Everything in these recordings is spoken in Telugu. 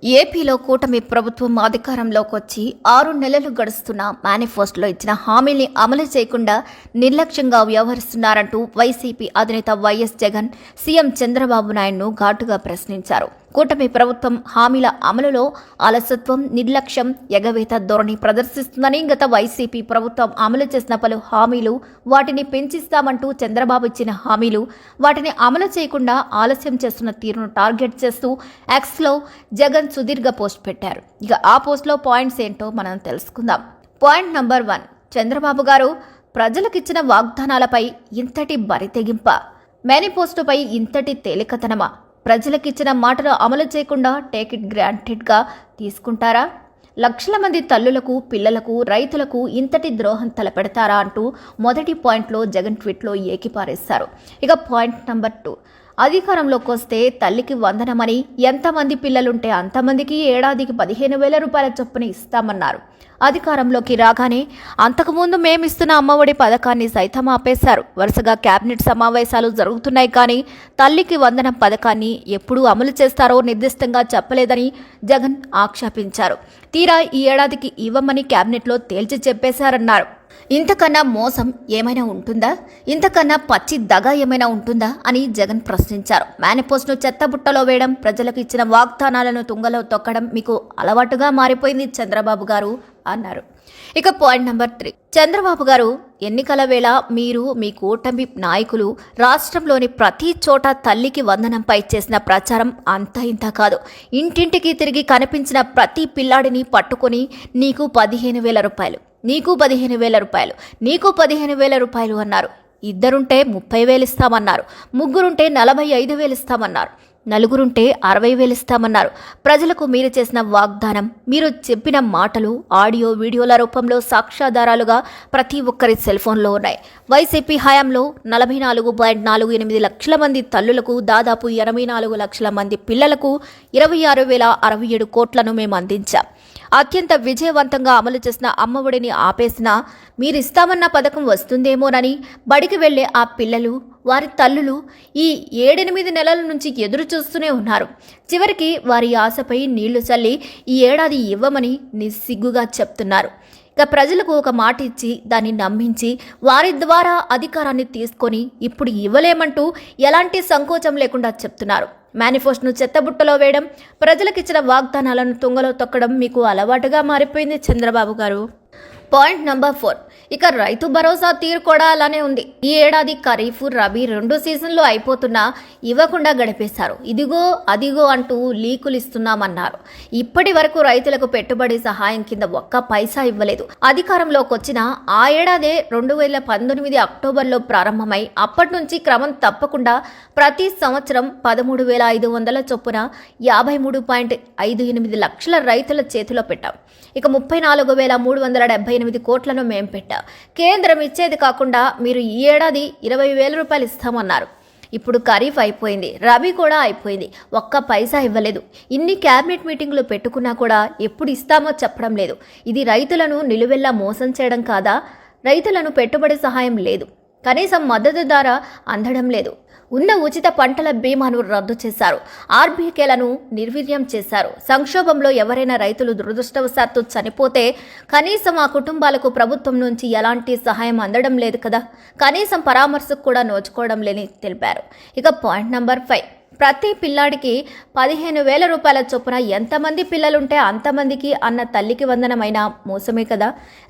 ఏపీలో కూటమి ప్రభుత్వం అధికారంలోకి వచ్చి 6 నెలలు గడుస్తున్న మేనిఫెస్టోలో ఇచ్చిన హామీల్ని అమలు చేయకుండా నిర్లక్ష్యంగా వ్యవహరిస్తున్నారంటూ వైసీపీ అధినేత వైఎస్ జగన్ సీఎం చంద్రబాబు నాయుడును ఘాటుగా ప్రశ్నించారు. కూటమి ప్రభుత్వం హామీల అమలులో అలసత్వం, నిర్లక్ష్యం, ఎగవేత ధోరణి ప్రదర్శిస్తుందని, గత వైసీపీ ప్రభుత్వం అమలు చేసిన పలు హామీలు, వాటిని పెంచిస్తామంటూ చంద్రబాబు ఇచ్చిన హామీలు, వాటిని అమలు చేయకుండా ఆలస్యం చేస్తున్న తీరును టార్గెట్ చేస్తూ ఎక్స్లో జగన్ సుదీర్ఘ పోస్ట్ పెట్టారు. ఇక ఆ పోస్ట్లో పాయింట్స్ ఏంటో మనం తెలుసుకుందాం. పాయింట్ నంబర్ 1, చంద్రబాబు గారు ప్రజలకిచ్చిన వాగ్దానాలపై ఇంతటి బరితెగింప, మేనిఫెస్టోపై ఇంతటి తేలికతనమా? ప్రజలకిచ్చిన మాటను అమలు చేయకుండా టేక్ ఇట్ గ్రాంటెడ్గా తీసుకుంటారా? లక్షల మంది తల్లులకు, పిల్లలకు, రైతులకు ఇంతటి ద్రోహం తలపెడతారా అంటూ మొదటి పాయింట్లో జగన్ ట్వీట్లో ఏకిపారేశారు. ఇక పాయింట్ నంబర్ 2, అధికారంలోకి వస్తే తల్లికి వందనమని ఎంతమంది పిల్లలుంటే అంతమందికి ఏడాదికి 15,000 రూపాయల చొప్పున ఇస్తామన్నారు. అధికారంలోకి రాగానే అంతకుముందు మేమిస్తున్న అమ్మఒడి పథకాన్ని సైతం ఆపేశారు. వరుసగా కేబినెట్ సమావేశాలు జరుగుతున్నాయి, కానీ తల్లికి వందనం పథకాన్ని ఎప్పుడు అమలు చేస్తారో నిర్దిష్టంగా చెప్పలేదని జగన్ ఆక్షేపించారు. తీరా ఈ ఏడాదికి ఇవ్వమని కేబినెట్లో తేల్చి చెప్పేశారన్నారు. ఇంతకన్నా మోసం ఏమైనా ఉంటుందా? ఇంతకన్నా పచ్చి దగ ఏమైనా ఉంటుందా అని జగన్ ప్రశ్నించారు. మేనిఫెస్టోను చెత్తబుట్టలో వేయడం, ప్రజలకు ఇచ్చిన వాగ్దానాలను తుంగలో తొక్కడం మీకు అలవాటుగా మారిపోయింది చంద్రబాబు గారు అన్నారు. ఇక పాయింట్ నంబర్ 3, చంద్రబాబు గారు ఎన్నికల వేళ మీరు, మీ కూటమి నాయకులు రాష్ట్రంలోని ప్రతి చోట తల్లికి వందనంపై చేసిన ప్రచారం అంతా ఇంత కాదు. ఇంటింటికి తిరిగి కనిపించిన ప్రతి పిల్లాడిని పట్టుకొని నీకు 15,000 రూపాయలు, నీకు 15,000 రూపాయలు, నీకు 15,000 రూపాయలు అన్నారు. ఇద్దరుంటే 30,000 ఇస్తామన్నారు, ముగ్గురుంటే 45,000 ఇస్తామన్నారు, నలుగురుంటే 60,000 ఇస్తామన్నారు. ప్రజలకు మీరు చేసిన వాగ్దానం, మీరు చెప్పిన మాటలు ఆడియో, వీడియోల రూపంలో సాక్ష్యాధారాలుగా ప్రతి ఒక్కరి సెల్ ఫోన్లో ఉన్నాయి. వైసీపీ హయాంలో 44.48 లక్షల మంది తల్లులకు, దాదాపు 84 లక్షల మంది పిల్లలకు 26,067 కోట్లను మేము అందించాం. అత్యంత విజయవంతంగా అమలు చేసిన అమ్మఒడిని ఆపేసినా మీరిస్తామన్న పథకం వస్తుందేమోనని బడికి వెళ్లే ఆ పిల్లలు, వారి తల్లులు ఈ 7-8 నెలల నుంచి ఎదురు చూస్తూనే ఉన్నారు. చివరికి వారి ఆశపై నీళ్లు చల్లి ఈ ఏడాది ఇవ్వమని నిస్సిగ్గుగా చెప్తున్నారు. ఇక ప్రజలకు ఒక మాట ఇచ్చి దాన్ని నమ్మించి వారి ద్వారా అధికారాన్ని తీసుకొని ఇప్పుడు ఇవ్వలేమంటూ ఎలాంటి సంకోచం లేకుండా చెప్తున్నారు. మేనిఫెస్టోను చెత్తబుట్టలో వేయడం, ప్రజలకిచ్చిన వాగ్దానాలను తుంగలో తొక్కడం మీకు అలవాటుగా మారిపోయింది చంద్రబాబు గారు. పాయింట్ నంబర్ 4, ఇక రైతు భరోసా తీరు కూడా అలానే ఉంది. ఈ ఏడాది ఖరీఫ్, రబీ 2 సీజన్లు అయిపోతున్నా ఇవ్వకుండా గడిపేశారు. ఇదిగో అదిగో అంటూ లీకులు ఇస్తున్నామన్నారు. ఇప్పటి వరకు రైతులకు పెట్టుబడి సహాయం కింద ఒక్క పైసా ఇవ్వలేదు. అధికారంలోకి వచ్చిన ఆ ఏడాదే 2019 అక్టోబర్లో ప్రారంభమై అప్పటి నుంచి క్రమం తప్పకుండా ప్రతి సంవత్సరం 13,500 చొప్పున 53.58 లక్షల రైతుల చేతిలో పెట్టాం. ఇక 34,378 కోట్లను మేం పెట్టాం. కేంద్రం ఇచ్చేది కాకుండా మీరు ఈ ఏడాది 20,000 రూపాయలు ఇస్తామన్నారు. ఇప్పుడు ఖరీఫ్ అయిపోయింది, రబీ కూడా అయిపోయింది, ఒక్క పైసా ఇవ్వలేదు. ఇన్ని క్యాబినెట్ మీటింగులు పెట్టుకున్నా కూడా ఎప్పుడు ఇస్తామో చెప్పడం లేదు. ఇది రైతులను నిలువెల్లా మోసం చేయడం కాదా? రైతులను పెట్టుబడి సహాయం లేదు, కనీసం మద్దతు ధర అందడం లేదు. ఉన్న ఉచిత పంటల బీమాను రద్దు చేశారు. ఆర్బీకేలను నిర్వీర్యం చేశారు. సంక్షోభంలో ఎవరైనా రైతులు దురదృష్టవశాత్తు చనిపోతే కనీసం ఆ కుటుంబాలకు ప్రభుత్వం నుంచి ఎలాంటి సహాయం అందడం లేదు కదా, కనీసం పరామర్శకు కూడా నోచుకోవడం లేని తెలిపారు. ఇక పాయింట్ నంబర్ 5, ప్రతి పిల్లాడికి 15,000 రూపాయల చొప్పున ఎంతమంది పిల్లలుంటే అంతమందికి అన్న తల్లికి వందనమైన మోసమే కదా.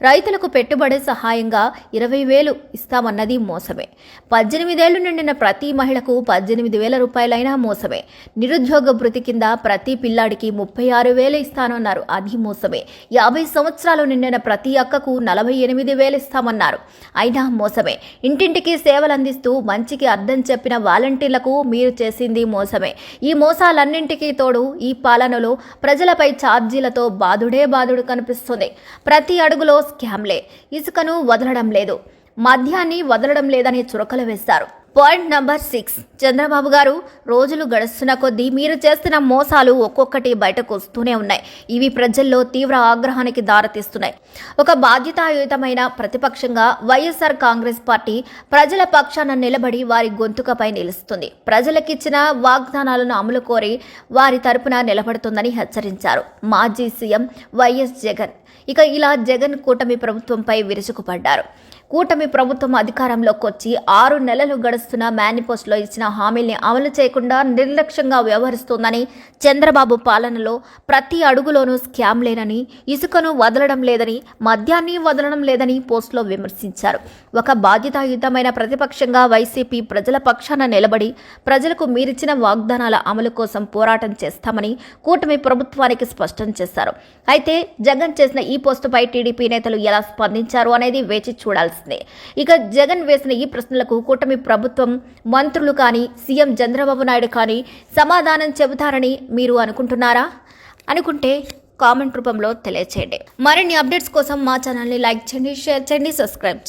రైతులకు పెట్టుబడి సహాయంగా 20,000 ఇస్తామన్నది మోసమే. 18 ఏళ్లు నిండిన ప్రతి మహిళకు 18,000 రూపాయలైనా మోసమే. నిరుద్యోగ భృతి కింద ప్రతి పిల్లాడికి 36,000 ఇస్తానన్నారు, అది మోసమే. 50 సంవత్సరాలు నిండిన ప్రతి అక్కకు 48,000 ఇస్తామన్నారు, అయినా మోసమే. ఇంటింటికి సేవలందిస్తూ మంచికి అర్థం చెప్పిన వాలంటీర్లకు మీరు చేసింది మోసమే. ఈ మోసాలన్నింటికీ తోడు ఈ పాలనలో ప్రజలపై ఛార్జీలతో బాదుడు కనిపిస్తుంది. ప్రతి అడుగులో స్కామ్లే. ఇసుకను వదలడం లేదు, మద్యాన్ని వదలడం లేదని చురకలు వేశారు. పాయింట్ నంబర్ 6, చంద్రబాబు గారు రోజులు గడుస్తున్న కొద్దీ మీరు చేస్తున్న మోసాలు ఒక్కొక్కటి బయటకు వస్తూనే ఉన్నాయి. ఇవి ప్రజల్లో తీవ్ర ఆగ్రహానికి దారితీస్తున్నాయి. ఒక బాధ్యతాయుతమైన ప్రతిపక్షంగా వైఎస్ఆర్ కాంగ్రెస్ పార్టీ ప్రజల పక్షాన నిలబడి వారి గొంతుకపై నిలుస్తుంది. ప్రజలకిచ్చిన వాగ్దానాలను అమలు కోరి వారి తరపున నిలబడుతుందని హెచ్చరించారు మాజీ సీఎం వైఎస్ జగన్. ఇక ఇలా జగన్ కూటమి ప్రభుత్వంపై విరుచుకుపడ్డారు. కూటమి ప్రభుత్వం అధికారంలోకి వచ్చి 6 నెలలు గడుస్తున్న మేనిఫెస్టోలో ఇచ్చిన హామీల్ని అమలు చేయకుండా నిర్లక్ష్యంగా వ్యవహరిస్తోందని, చంద్రబాబు పాలనలో ప్రతి అడుగులోనూ స్కామ్ లేనని, ఇసుకను వదలడం లేదని, మద్యాన్ని వదలడం లేదని పోస్టులో విమర్శించారు. ఒక బాధ్యతాయుతమైన ప్రతిపక్షంగా వైసీపీ ప్రజల పక్షాన నిలబడి ప్రజలకు మీరిచ్చిన వాగ్దానాల అమలు కోసం పోరాటం చేస్తామని కూటమి ప్రభుత్వానికి స్పష్టం చేశారు. అయితే జగన్ చేసిన ఈ పోస్టుపై టీడీపీ నేతలు ఎలా స్పందించారు అనేది వేచి చూడాల్సింది. ఇక జగన్ వేసిన ఈ ప్రశ్నలకు కూటమి ప్రభుత్వం మంత్రులు కానీ, సీఎం చంద్రబాబు నాయుడు కానీ సమాధానం చెబుతారని మీరు అనుకుంటున్నారా? అనుకుంటే కామెంట్ రూపంలో తెలియచేయండి. మరిన్ని అప్డేట్స్ కోసం మా ఛానల్ని లైక్ చేయండి, షేర్ చేయండి, సబ్స్క్రైబ్ చేయండి.